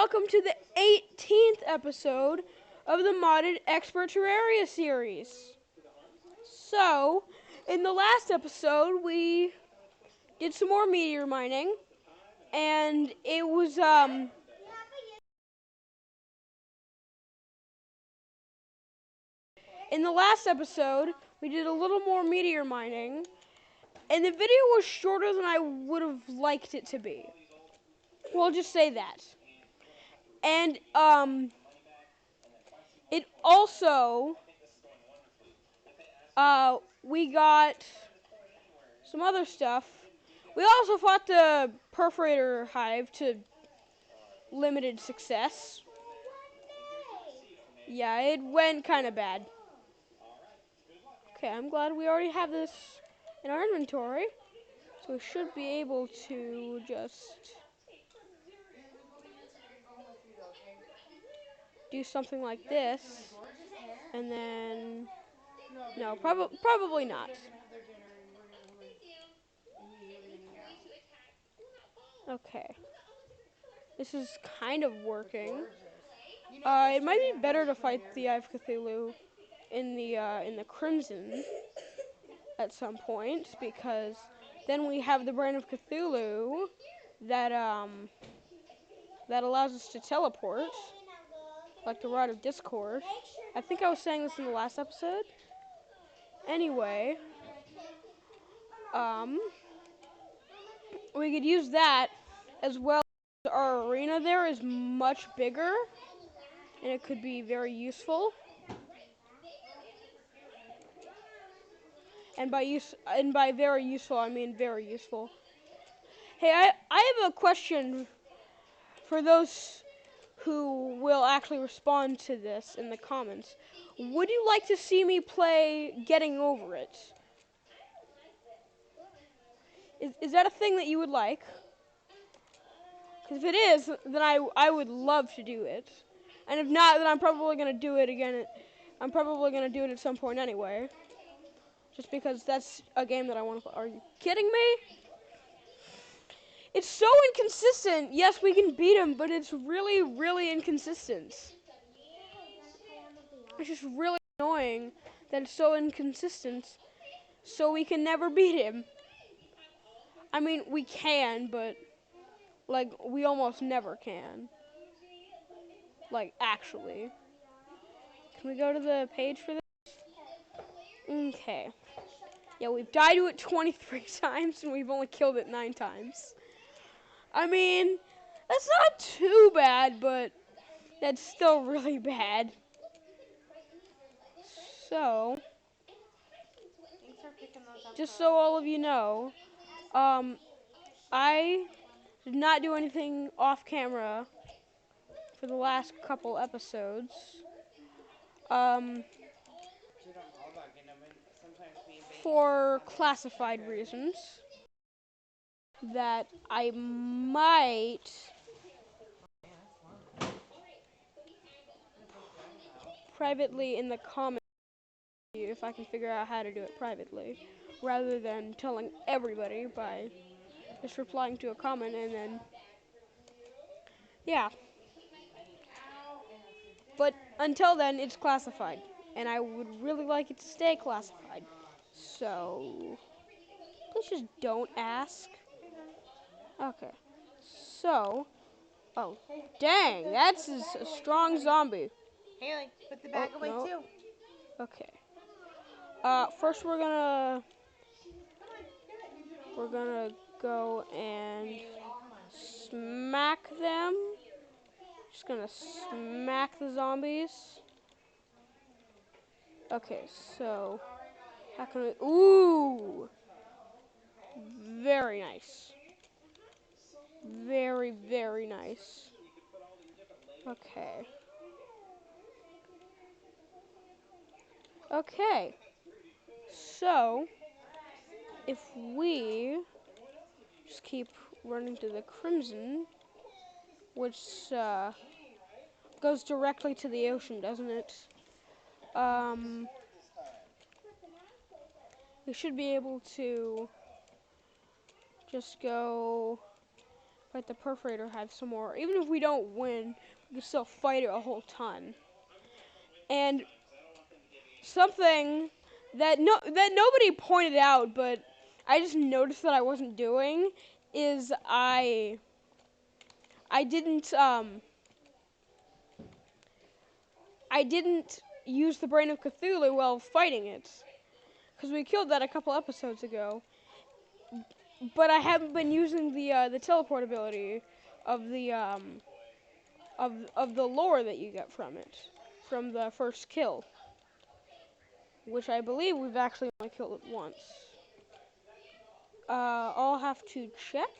welcome to the 18th episode of the Modded Expert Terraria series. So, in the last episode, we did some more meteor mining, and it was, in the last episode, we did a little more meteor mining, and the video was shorter than I would have liked it to be. We'll just say that. And, it also, we got some other stuff. We also fought the perforator hive to limited success. Yeah, it went kind of bad. Okay, I'm glad we already have this in our inventory. So we should be able to just do something like this. And then, no, probably not. Okay. This is kind of working. It might be better to fight the Eye of Cthulhu in the Crimson at some point, because then we have the Brain of Cthulhu that that allows us to teleport, like the Rod of Discord. I think I was saying this in the last episode. Anyway, we could use that as well. Our arena there is much bigger, and it could be very useful. And by very useful, I mean very useful. Hey, I have a question for those who will actually respond to this in the comments. Would you like to see me play Getting Over It? Is that a thing that you would like? Because if it is, then I would love to do it. And if not, then I'm probably going to do it again. I'm probably going to do it at some point anyway. Just because that's a game that I want to play. Are you kidding me? It's so inconsistent. Yes, we can beat him, but it's really, really inconsistent. It's just really annoying that it's so inconsistent, so we can never beat him. I mean, we can, but, like, we almost never can. Like, actually. Can we go to the page for this? Okay. Yeah, we've died to it 23 times, and we've only killed it 9 times. I mean, that's not too bad, but that's still really bad. So, just so all of you know, I did not do anything off camera for the last couple episodes. For classified reasons that I might privately in the comments if I can figure out how to do it privately, rather than telling everybody by just replying to a comment and then, yeah. But until then, it's classified, and I would really like it to stay classified. So, please just don't ask. Okay. So, oh, dang, that's a strong zombie. Haley, put the bag away too. Okay. First we're gonna go and smack them. Just gonna smack the zombies. Okay, so how can we? Ooh, very nice. Very, very nice. Okay. Okay. So if we just keep running to the Crimson, which goes directly to the ocean, doesn't it? We should be able to just go fight the perforator hive some more. Even if we don't win, we can still fight it a whole ton. And something that nobody pointed out, but I just noticed that I wasn't doing, is I didn't use the brain of Cthulhu while fighting it, because we killed that a couple episodes ago. But I haven't been using the teleport ability of the of the lore that you get from it, from the first kill, which I believe we've actually only killed it once. I'll have to check.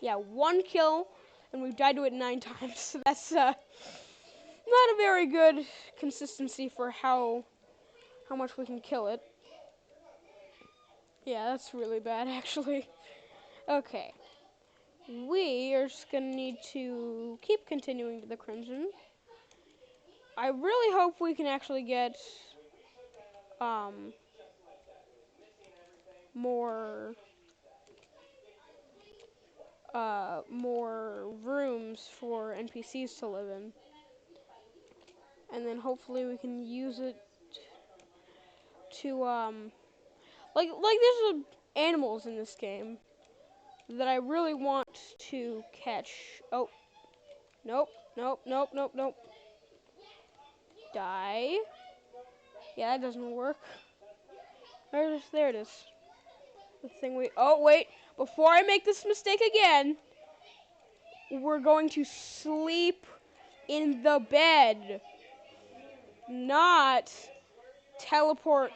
Yeah, 1 kill, and we've died to it 9 times. So that's not a very good consistency for how much we can kill it. Yeah, that's really bad, actually. Okay. We are just gonna need to keep continuing to the Crimson. I really hope we can actually get more more rooms for NPCs to live in, and then hopefully we can use it to like there's animals in this game that I really want to catch. Oh, nope, nope, nope, nope, nope. Die. Yeah, that doesn't work. There it is. The thing oh, wait. Before I make this mistake again, we're going to sleep in the bed, not teleport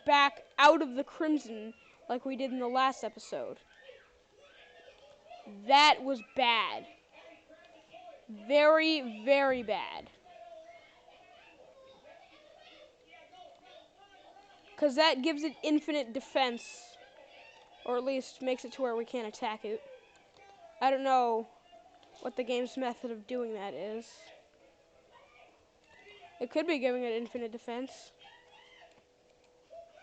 back out of the Crimson like we did in the last episode. That was bad. Very, very bad. Because that gives it infinite defense, or at least makes it to where we can't attack it. I don't know what the game's method of doing that is. It could be giving it infinite defense.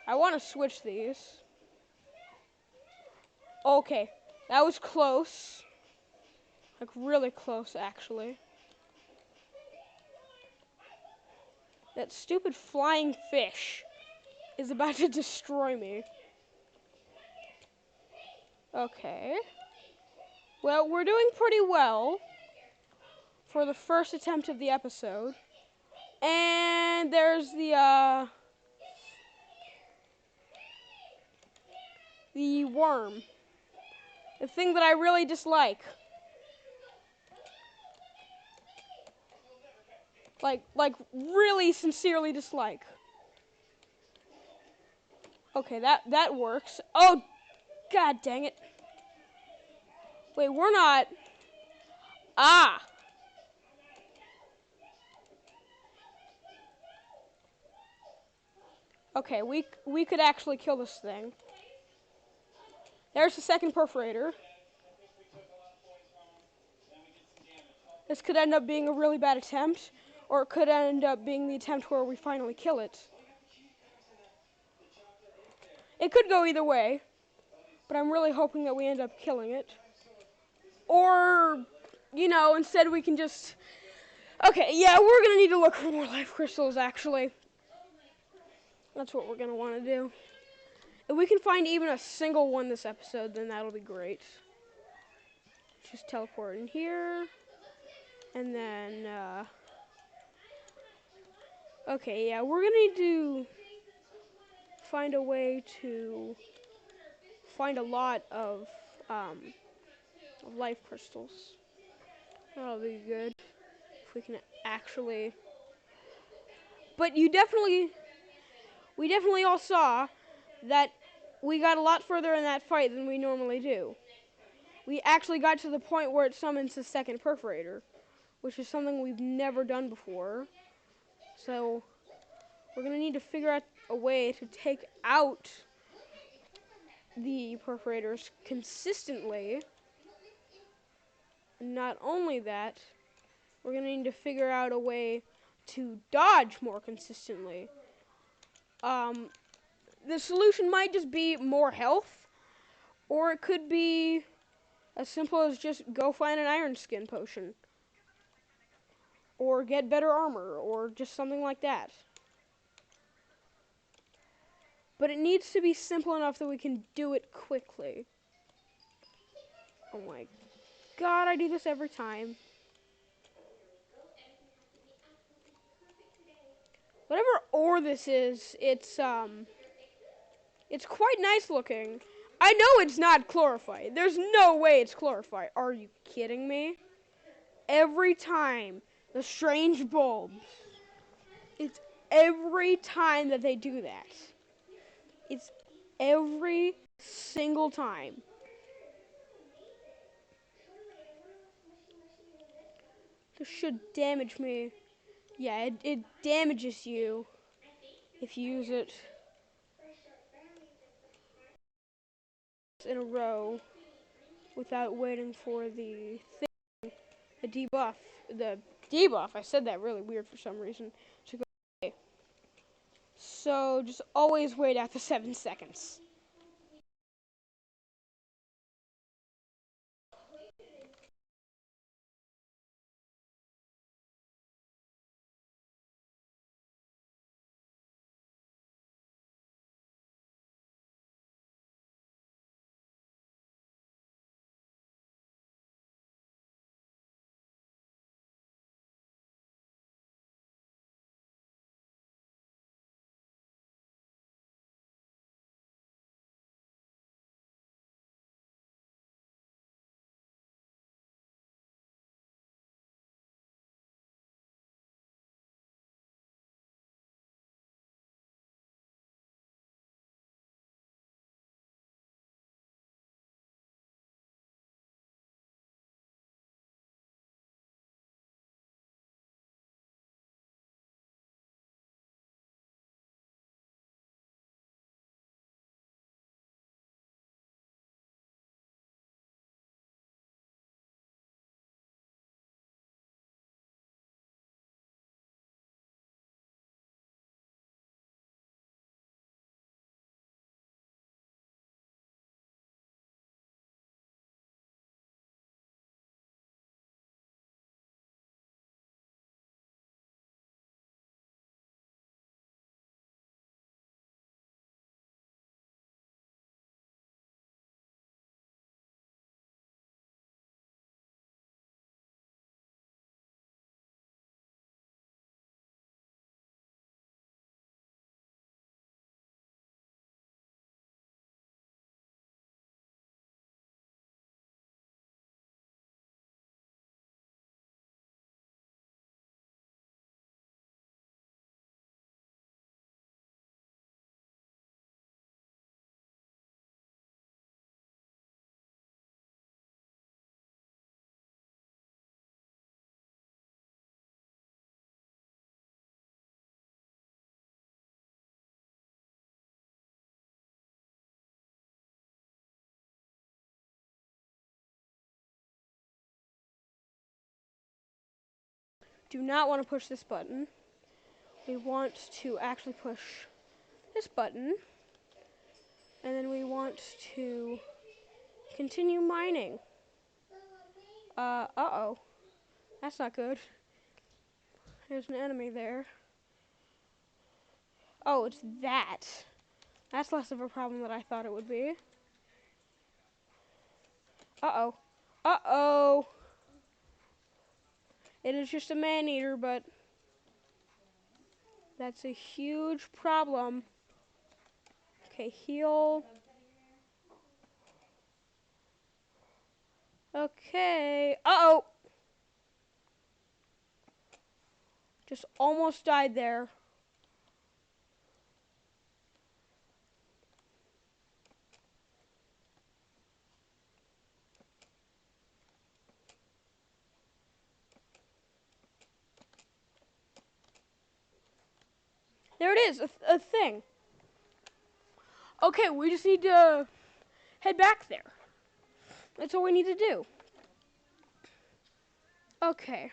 I want to switch these. Okay, that was close. Like, really close, actually. That stupid flying fish is about to destroy me. Okay. Well, we're doing pretty well for the first attempt of the episode. And there's the worm. The thing that I really dislike. Like really sincerely dislike. Okay, that works. Oh, god dang it. Wait, we're not. Ah. Okay, we could actually kill this thing. There's the second perforator. This could end up being a really bad attempt, or it could end up being the attempt where we finally kill it. It could go either way, but I'm really hoping that we end up killing it. Or, you know, instead we can just... Okay, yeah, we're going to need to look for more life crystals, actually. That's what we're going to want to do. If we can find even a single one this episode, then that'll be great. Just teleport in here. And then, okay, yeah, we're going to need to find a way to find a lot of life crystals. That'll be good if we can actually. But we definitely all saw that we got a lot further in that fight than we normally do. We actually got to the point where it summons the second perforator, which is something we've never done before. So we're gonna need to figure out a way to take out the perforators consistently. Not only that, we're going to need to figure out a way to dodge more consistently. The solution might just be more health, or it could be As simple as just go find an iron skin potion. Or get better armor, or just something like that. But it needs to be simple enough that we can do it quickly. Oh my god, I do this every time. Whatever ore this is, it's quite nice looking. I know it's not chlorophyte. There's no way it's chlorophyte. Are you kidding me? Every time the strange bulbs. It's every time that they do that. It's every single time. This should damage me. Yeah, it damages you if you use it in a row without waiting for the thing, the debuff. The debuff, I said that really weird for some reason, to go away. So just always wait after 7 seconds. Do not want to push this button. We want to actually push this button. And then we want to continue mining. Uh-oh. That's not good. There's an enemy there. Oh, it's that. That's less of a problem than I thought it would be. Uh-oh. Uh-oh. It is just a man-eater, but that's a huge problem. Okay, heal. Okay. Uh-oh. Just almost died there. There it is, a thing. Okay, we just need to head back there. That's all we need to do. Okay.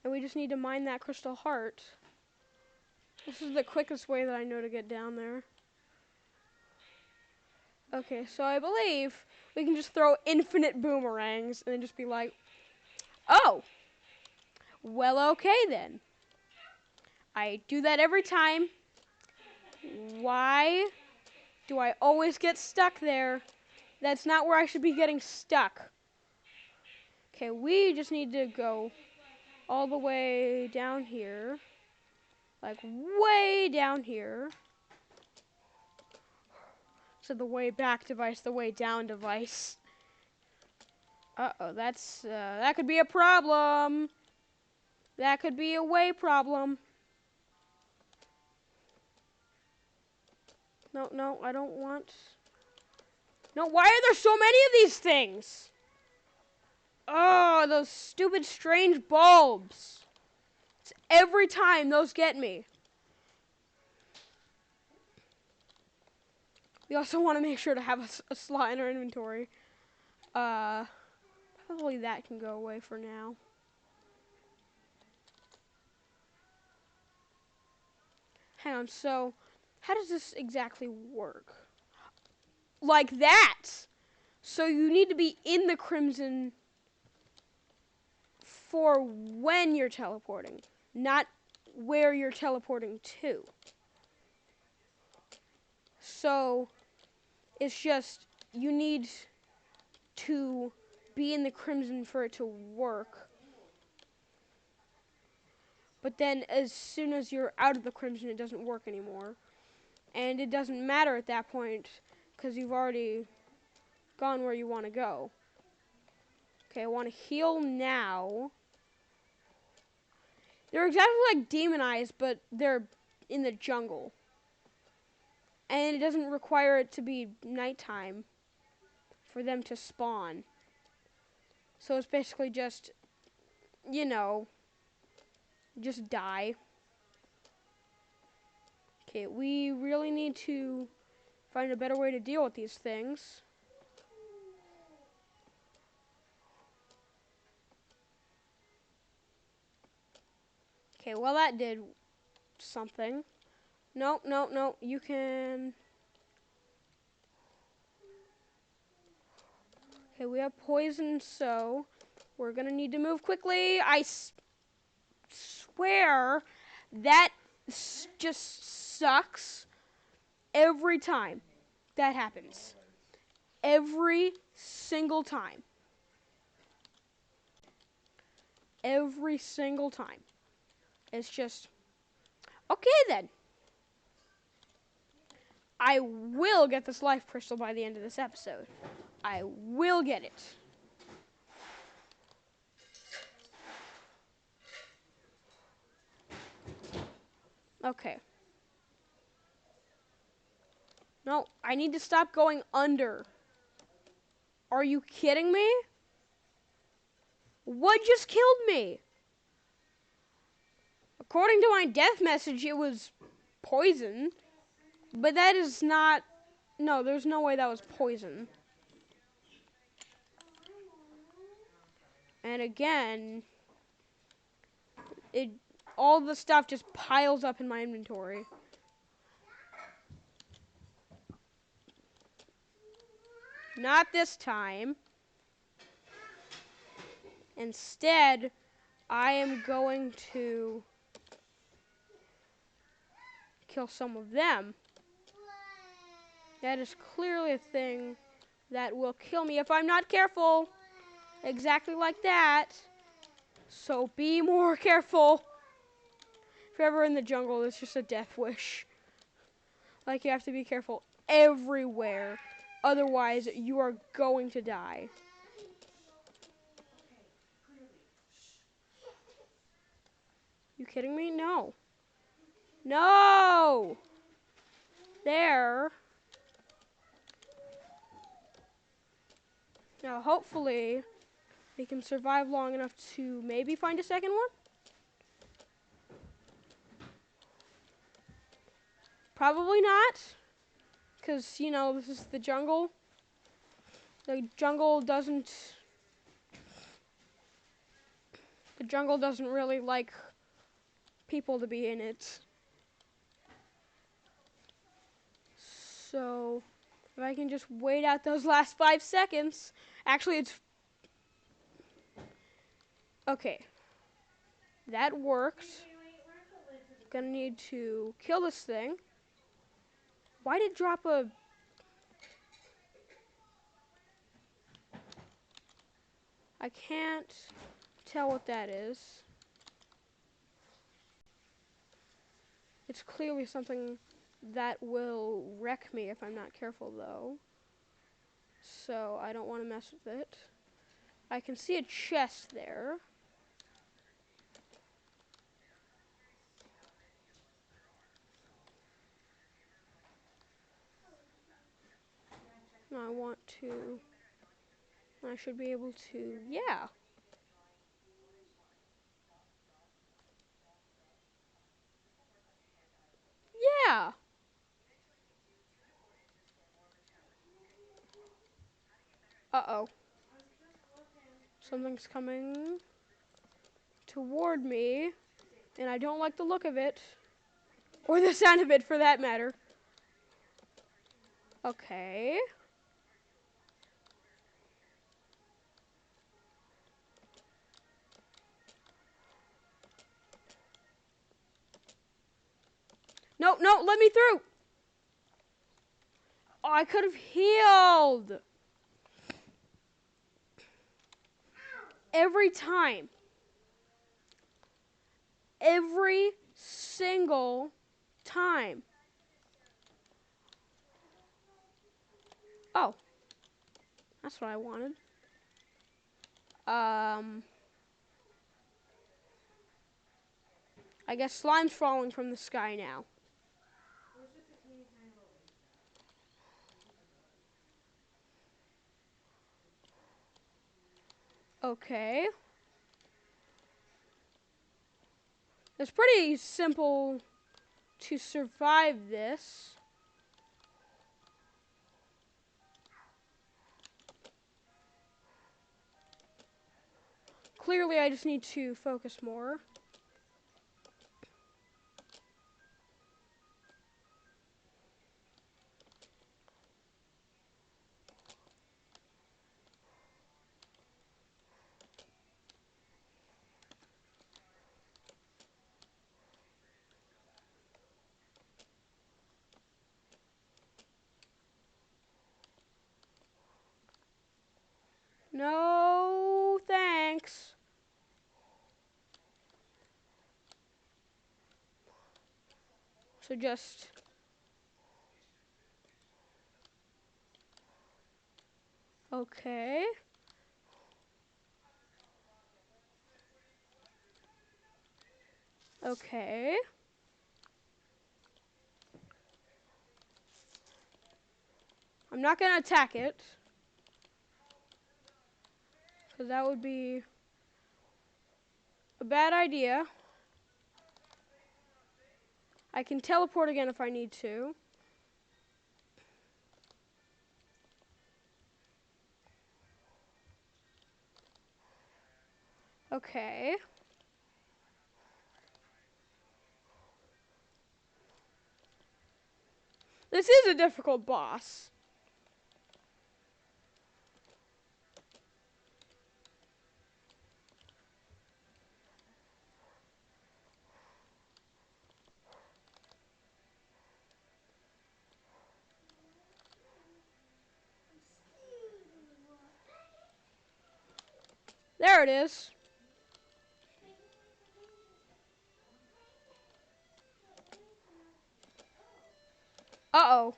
And we just need to mine that crystal heart. This is the quickest way that I know to get down there. Okay, so I believe we can just throw infinite boomerangs and then just be like, oh, well, okay then. I do that every time. Why do I always get stuck there? That's not where I should be getting stuck. Okay, we just need to go all the way down here. Like, way down here. So the way back device, the way down device. Uh-oh, that could be a problem. That could be a way problem. No, no, I don't want... No, why are there so many of these things? Oh, those stupid strange bulbs. It's every time those get me. We also want to make sure to have a slot in our inventory. Probably that can go away for now. Hang on, so how does this exactly work? Like that! So you need to be in the Crimson for when you're teleporting, not where you're teleporting to. So it's just you need to be in the Crimson for it to work. But then as soon as you're out of the Crimson, it doesn't work anymore. And it doesn't matter at that point because you've already gone where you want to go. Okay, I want to heal now. They're exactly like demon eyes, but they're in the jungle. And it doesn't require it to be nighttime for them to spawn. So it's basically just, you know, just die. Okay, we really need to find a better way to deal with these things. Okay, well that did something. No, no, no, you can... Okay, we have poison, so we're gonna need to move quickly. I swear that just sucks every time that happens. Every single time. Every single time. It's just, okay then. I will get this life crystal by the end of this episode. I will get it. Okay. No, I need to stop going under. Are you kidding me? What just killed me? According to my death message, it was poison. But that is not... No, there's no way that was poison. And again, all the stuff just piles up in my inventory. Not this time. Instead, I am going to kill some of them. That is clearly a thing that will kill me if I'm not careful. Exactly like that. So be more careful. If you're ever in the jungle, it's just a death wish. Like, you have to be careful everywhere. Otherwise, you are going to die. You kidding me? No. No! There. Now, hopefully, we can survive long enough to maybe find a second one. Probably not. Because, you know, this is the jungle. The jungle doesn't really like people to be in it. So, If I can just wait out those last 5 seconds. Actually, it's... Okay. That works. Gonna need to kill this thing. Why did it drop a... I can't tell what that is. It's clearly something that will wreck me if I'm not careful, though. So I don't want to mess with it. I can see a chest there. I want to... I should be able to... Yeah. Yeah. Uh-oh. Something's coming toward me, and I don't like the look of it. Or the sound of it, for that matter. Okay. No, no, let me through! Oh, I could have healed! Every time. Every single time. Oh. That's what I wanted. I guess slime's falling from the sky now. Okay. It's pretty simple to survive this. Clearly, I just need to focus more. No, thanks. So just... Okay. Okay. I'm not going to attack it, because that would be a bad idea. I can teleport again if I need to. Okay. This is a difficult boss. There it is. Uh-oh.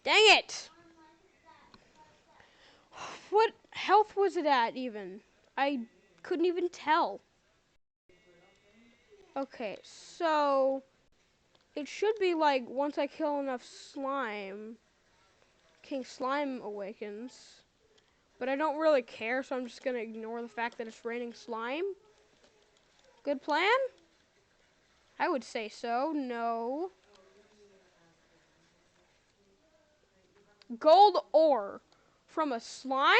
Dang it! What health was it at, even? I couldn't even tell. Okay, so... It should be like, once I kill enough slime, King Slime awakens. But I don't really care, so I'm just going to ignore the fact that it's raining slime. Good plan? I would say so. No. Gold ore from a slime?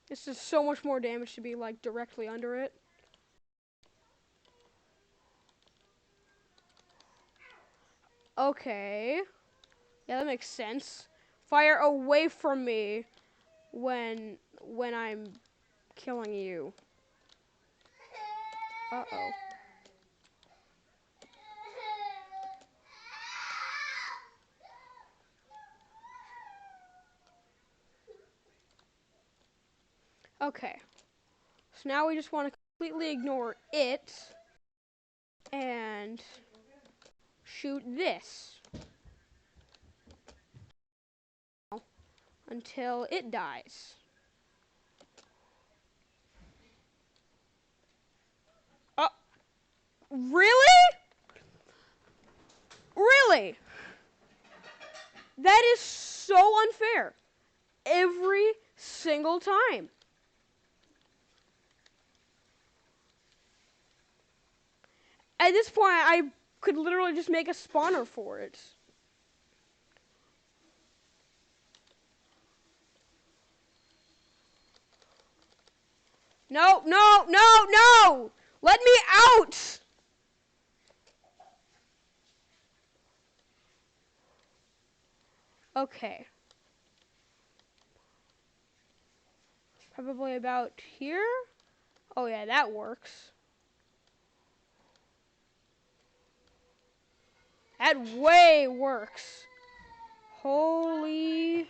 This is so much more damage to be like directly under it. Okay. Yeah, that makes sense. Fire away from me when I'm killing you. Uh-oh. Okay. So now we just want to completely ignore it and shoot this until it dies. Oh, really? Really? That is so unfair. Every single time. At this point, I could literally just make a spawner for it. No, no, no, no! Let me out! Okay. Probably about here? Oh yeah, that works. That way works. Holy...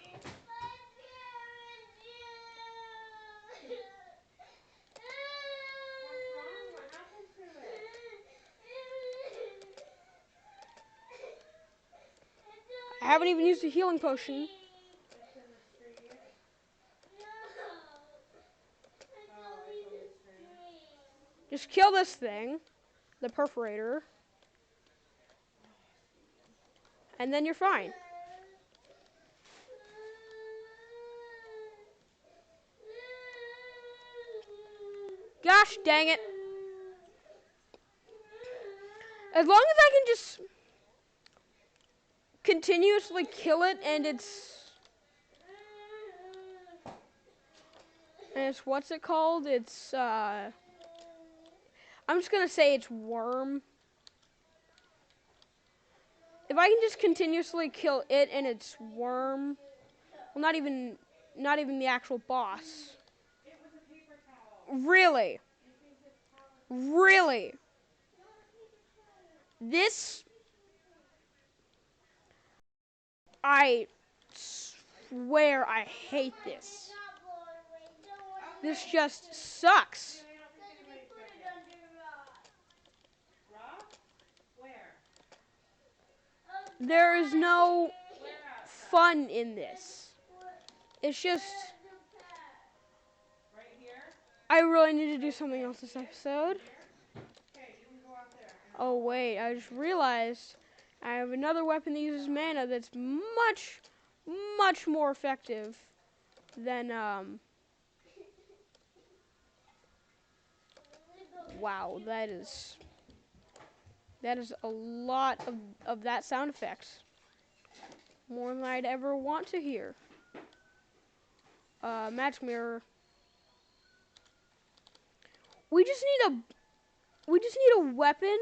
I haven't even used a healing potion. Just kill this thing, the perforator, and then you're fine. Gosh dang it. As long as I can just continuously kill it and it's what's it called? It's I'm just gonna say it's worm. If I can just continuously kill it and its worm, well, not even the actual boss. Really? Really? This, I swear I hate this. This just sucks. There is no fun in this. It's just, I really need to do something else this episode. Oh wait, I just realized I have another weapon that uses mana that's much, much more effective than, wow, that is a lot of that sound effect. More than I'd ever want to hear. Match mirror. We just need a weapon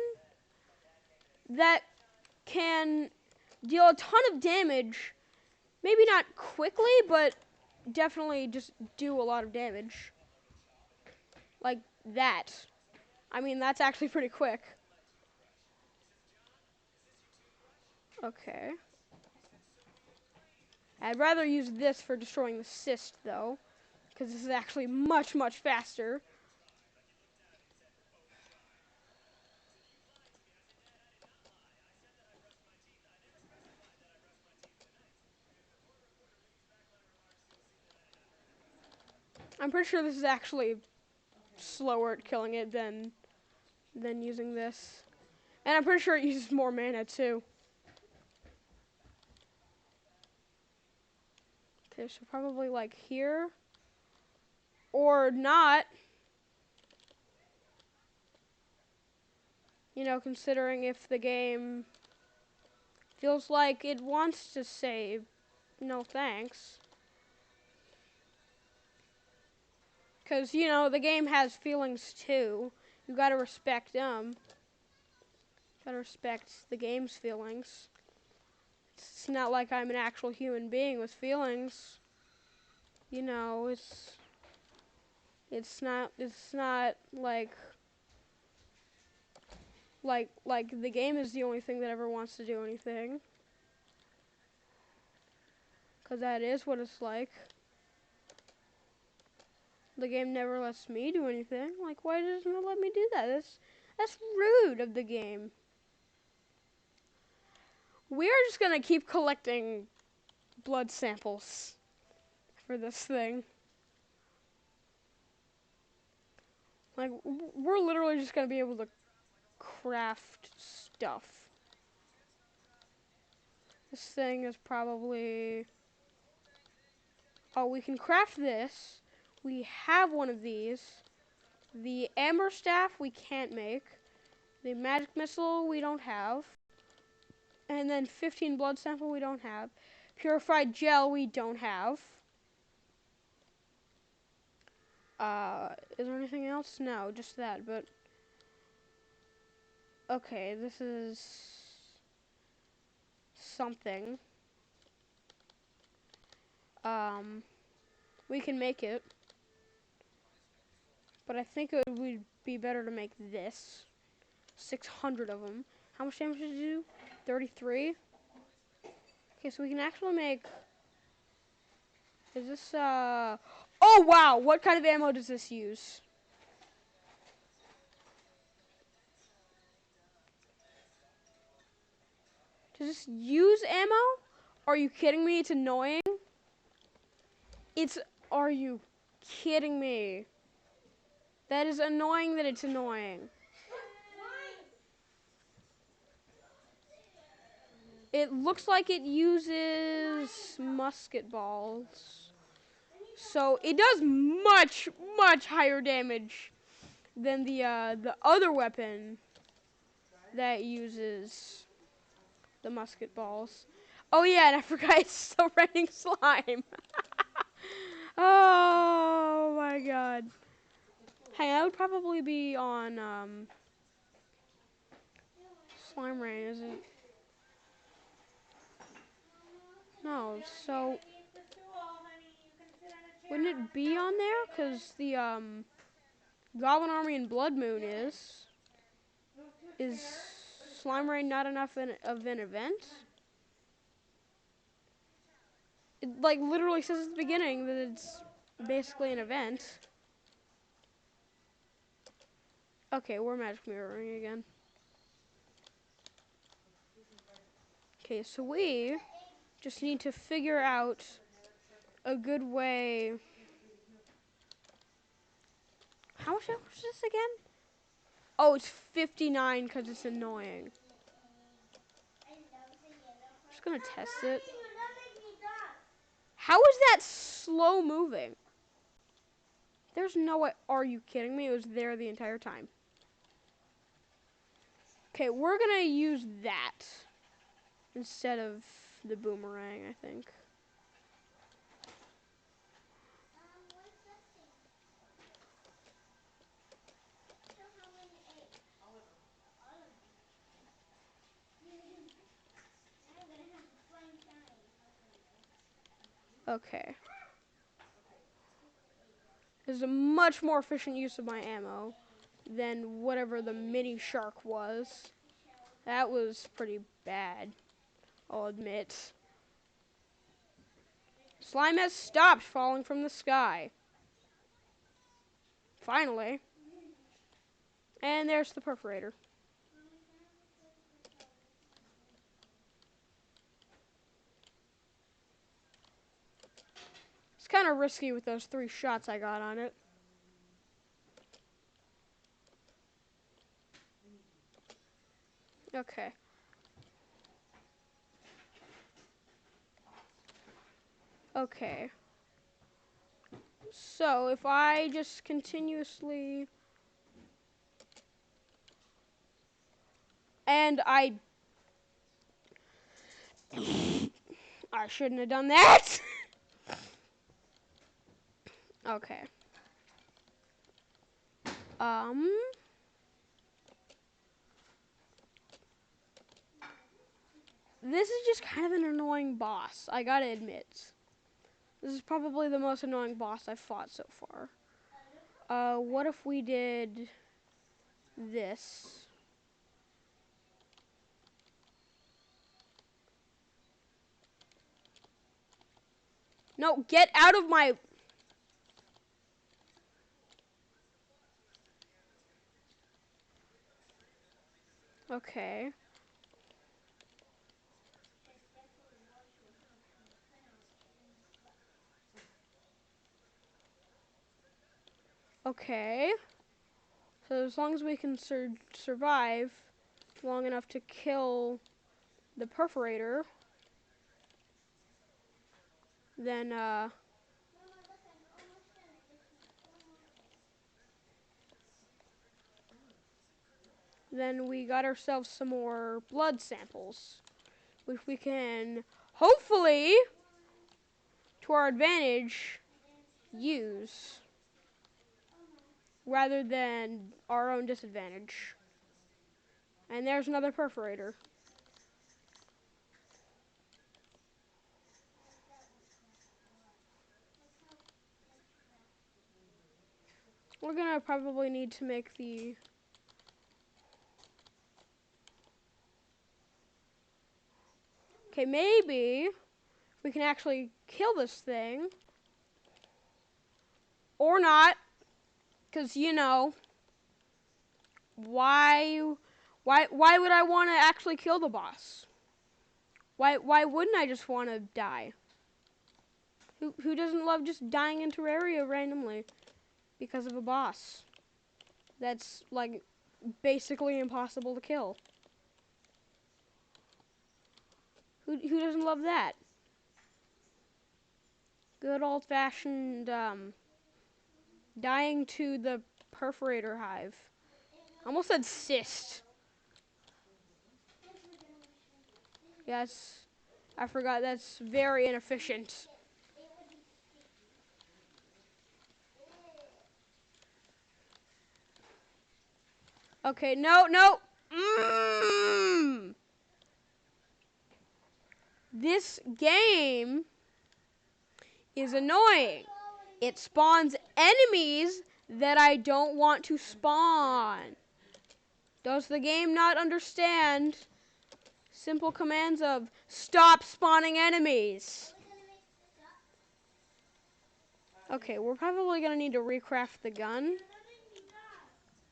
that can deal a ton of damage. Maybe not quickly, but definitely just do a lot of damage. Like that. I mean, that's actually pretty quick. Okay. I'd rather use this for destroying the cyst, though, because this is actually much, much faster. I'm pretty sure this is actually slower at killing it than using this. And I'm pretty sure it uses more mana, too. Okay, so probably like here. Or not. You know, considering if the game feels like it wants to say no thanks. Because, you know, the game has feelings too. You gotta respect them. Gotta respect the game's feelings. It's not like I'm an actual human being with feelings. You know, it's not like the game is the only thing that ever wants to do anything. Because that is what it's like. The game never lets me do anything. Like, why doesn't it let me do that? That's rude of the game. We are just gonna keep collecting blood samples for this thing. Like, we're literally just gonna be able to craft stuff. This thing is probably... Oh, we can craft this. We have one of these. The amber staff we can't make. The magic missile we don't have. And then 15 blood sample we don't have. Purified gel we don't have. Is there anything else? No, just that, but... Okay, this is... something. We can make it. But I think it would be better to make this. 600 of them. How much damage did it do? 33? Okay, so we can actually make... Is this, Oh, wow! What kind of ammo does this use? Does this use ammo? Are you kidding me? It's annoying. Are you kidding me? That is annoying that it's annoying. It looks like it uses musket balls. So it does much, much higher damage than the other weapon that uses the musket balls. Oh yeah, and I forgot it's still raining slime. Oh my god. Hey, I would probably be on slime rain, isn't? No, so wouldn't it be on there? Cause the Goblin Army and Blood Moon is slime rain not enough of an event? It like literally says at the beginning that it's basically an event. Okay, we're magic mirroring again. Okay, so we just need to figure out a good way. How much is this again? Oh, it's 59 because it's annoying. I'm just gonna test it. How is that slow moving? There's no way. Are you kidding me? It was there the entire time. Okay, we're gonna use that instead of the boomerang, I think. Okay. This is a much more efficient use of my ammo than whatever the mini shark was. That was pretty bad, I'll admit. Slime has stopped falling from the sky. Finally. And there's the perforator. It's kind of risky with those 3 shots I got on it. Okay. Okay. So if I just continuously... And I shouldn't have done that. Okay. Um, this is just kind of an annoying boss, I gotta admit. This is probably the most annoying boss I've fought so far. What if we did this? No, get out of my... Okay. Okay. So as long as we can survive long enough to kill the perforator, then we got ourselves some more blood samples, which we can hopefully, to our advantage, use rather than our own disadvantage. And there's another perforator. We're gonna probably need to make the... Okay, maybe we can actually kill this thing. Or not, because, you know, why would I want to actually kill the boss? Why wouldn't I just want to die? Who doesn't love just dying in Terraria randomly because of a boss that's, like, basically impossible to kill? Who doesn't love that? Good old-fashioned, dying to the perforator hive. I almost said cyst. Yes, I forgot that's very inefficient. Okay, no. This game is annoying. It spawns enemies that I don't want to spawn. Does the game not understand simple commands of stop spawning enemies? Okay, we're probably gonna need to recraft the gun.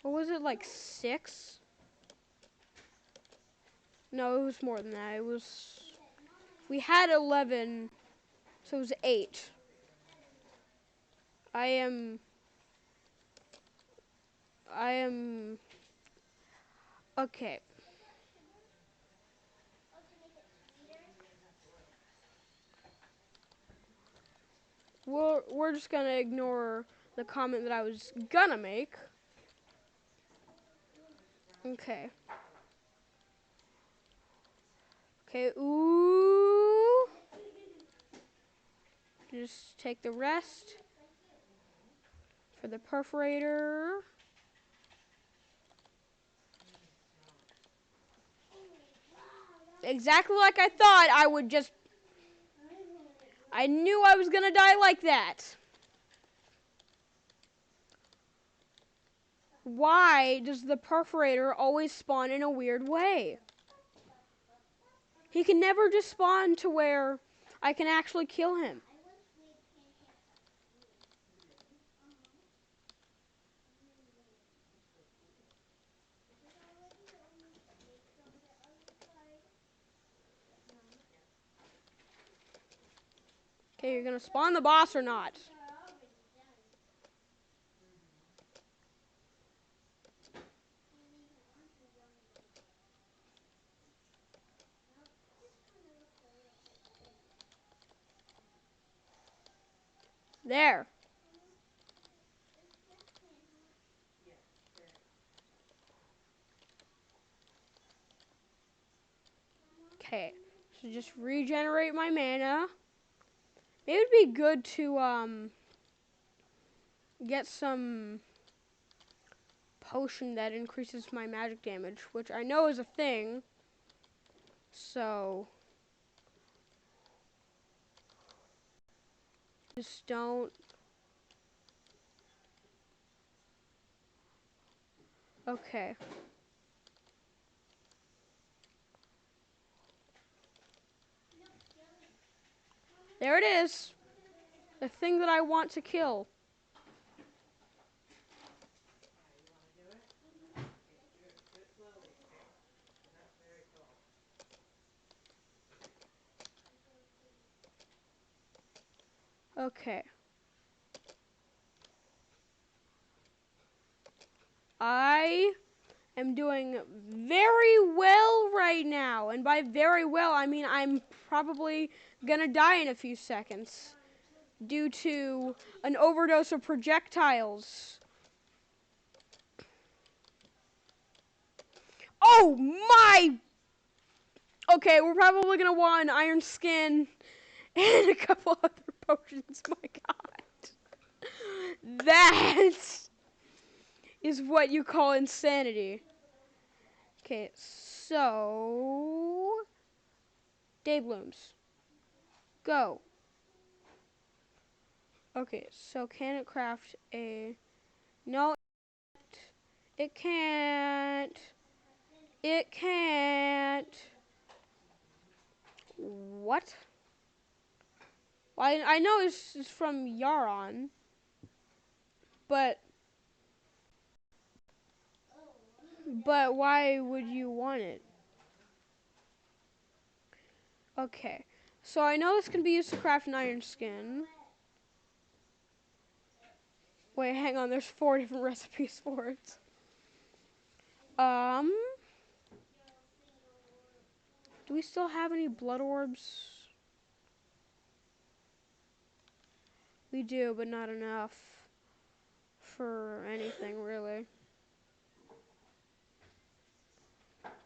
What was it, like 6? No, it was more than that. It was... We had 11, so it was 8. I am... Okay. We're just gonna ignore the comment that I was gonna make. Okay. Okay, ooh. Just take the rest for the perforator. Exactly like I thought I would just... I knew I was gonna die like that. Why does the perforator always spawn in a weird way? He can never just spawn to where I can actually kill him. Okay, you're gonna spawn the boss or not? There. Okay, so just regenerate my mana. Maybe it'd be good to get some potion that increases my magic damage, which I know is a thing. So just don't. Okay. There it is. The thing that I want to kill. Okay. I am doing very well right now. And by very well, I mean I'm probably gonna die in a few seconds due to an overdose of projectiles. Oh my! Okay, we're probably gonna want an iron skin and a couple other potions. My god. That is what you call insanity. Okay, so day blooms. Go. Okay, so can it craft a... No, it can't. It can't. What? Well, I know it's from Yaron, but why would you want it? Okay, so I know this can be used to craft an iron skin. Wait, hang on, there's 4 different recipes for it. Do we still have any blood orbs? We do, but not enough for anything, really.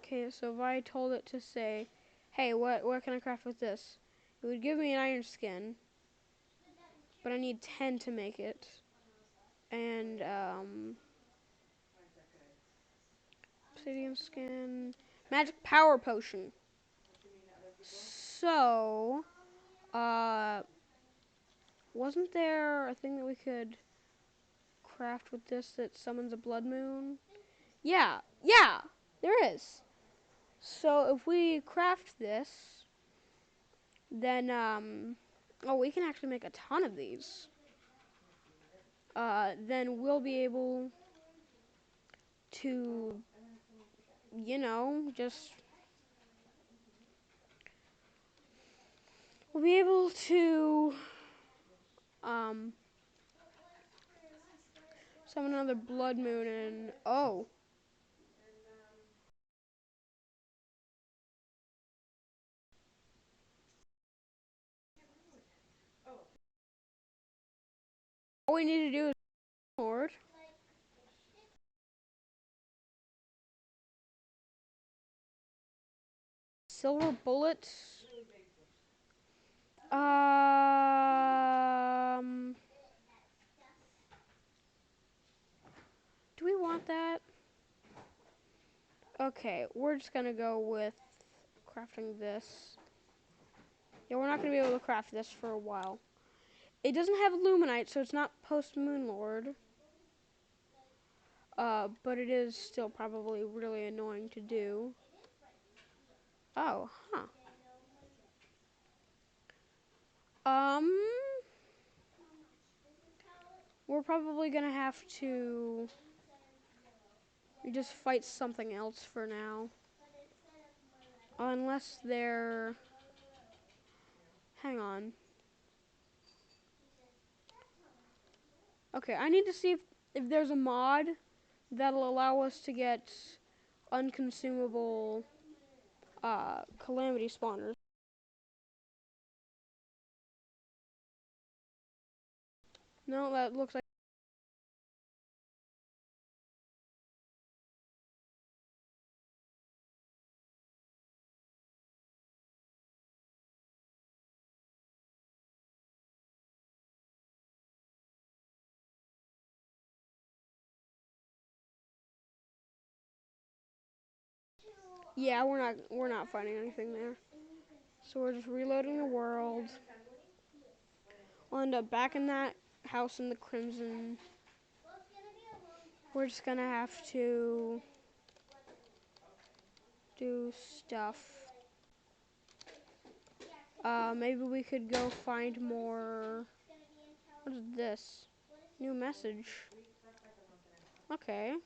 Okay, so if I told it to say, hey, what can I craft with this? It would give me an iron skin, but I need 10 to make it. And, obsidian skin, magic power potion. So, wasn't there a thing that we could craft with this that summons a blood moon? Yeah, there is. So if we craft this, then, oh, we can actually make a ton of these. Then we'll be able to, just, we'll be able to, summon another blood moon and, oh. All we need to do is sword. Silver bullets. Do we want that? Okay, we're just gonna go with crafting this. Yeah, we're not gonna be able to craft this for a while. It doesn't have Luminite, so it's not post-Moonlord. But it is still probably really annoying to do. Oh, huh. We're probably gonna have to just fight something else for now. Unless they're... Hang on. Okay, I need to see if there's a mod that'll allow us to get unconsumable calamity spawners. No, that looks like Yeah, we're not finding anything there. So we're just reloading the world. We'll end up back in that house in the Crimson. We're just gonna have to do stuff. Maybe we could go find more. What is this? New message. Okay.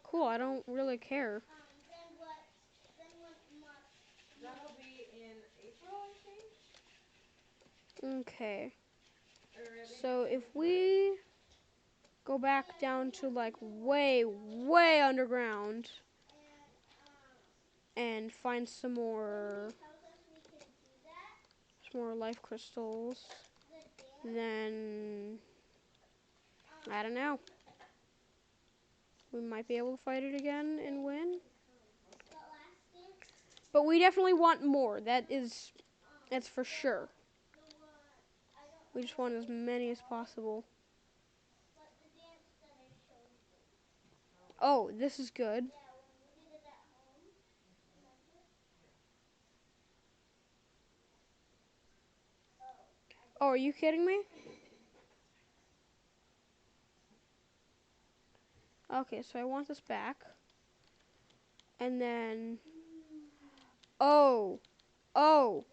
Cool, I don't really care. That'll be in April, I think. Okay. So if we go back down to like way, way underground and find some more life crystals, then I don't know. We might be able to fight it again and win. But we definitely want more. That's for sure. We just want as many as possible. Oh, this is good. Oh, are you kidding me? Okay, so I want this back. And then, oh, oh,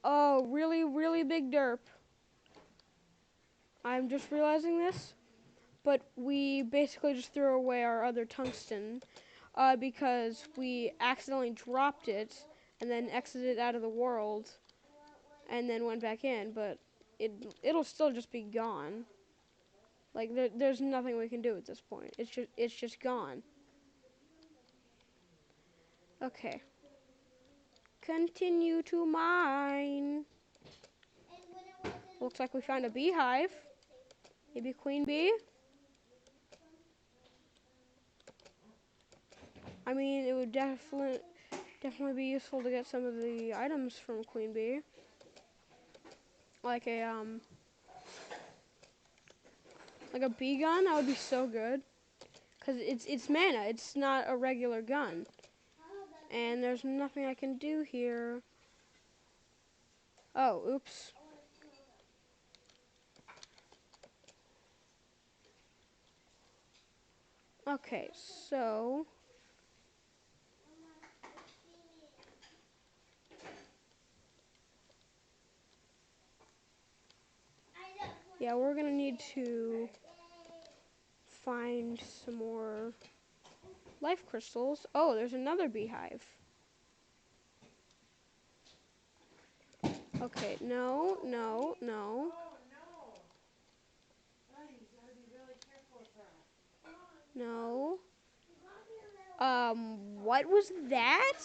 oh, really, really big derp. I'm just realizing this, but we basically just threw away our other tungsten because we accidentally dropped it and then exited out of the world and then went back in, but it'll still just be gone. Like there's nothing we can do at this point. It's just gone. Okay. Continue to mine. Looks like we found a beehive. Maybe queen bee. I mean, it would definitely be useful to get some of the items from queen bee, like a bee gun. That would be so good, cause it's mana. It's not a regular gun, and there's nothing I can do here. Oh, oops. Okay, so yeah, we're gonna need to find some more life crystals. Oh, there's another beehive. Okay, no, no, no. Oh, no. Buddy, you gotta be really careful with that. No. What was that?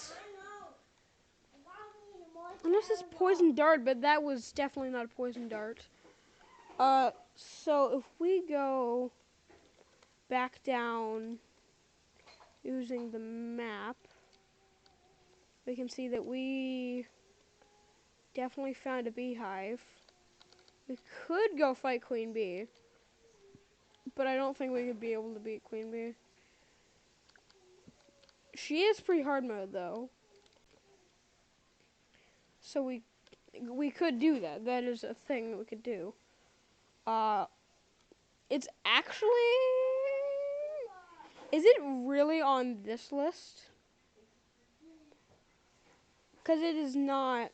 Unless it's poison dart, but that was definitely not a poison dart. So if we go back down using the map, we can see that we definitely found a beehive. We could go fight Queen Bee, but I don't think we could be able to beat Queen Bee. She is pretty hard mode though, so we could do that. That is a thing that we could do. It's actually, is it really on this list? Because it is not.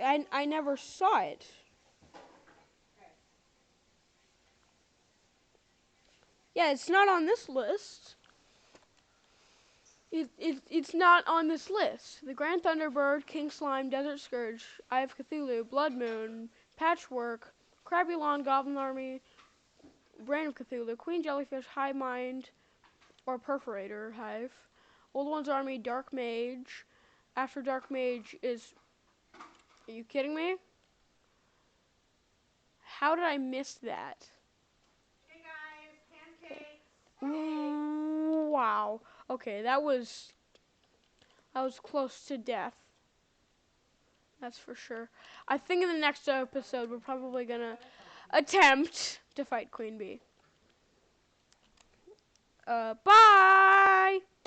I never saw it. Yeah, it's not on this list. It's not on this list. The Grand Thunderbird, King Slime, Desert Scourge, Eye of Cthulhu, Blood Moon, Patchwork, Crabby Lawn, Goblin Army, Brain of Cthulhu, Queen Jellyfish, Hive Mind, or Perforator Hive, Old One's Army, Dark Mage. After Dark Mage is. Are you kidding me? How did I miss that? Hey guys, pancakes. Wow. Okay, that was close to death. That's for sure. I think in the next episode we're probably gonna attempt to fight Queen Bee. Bye.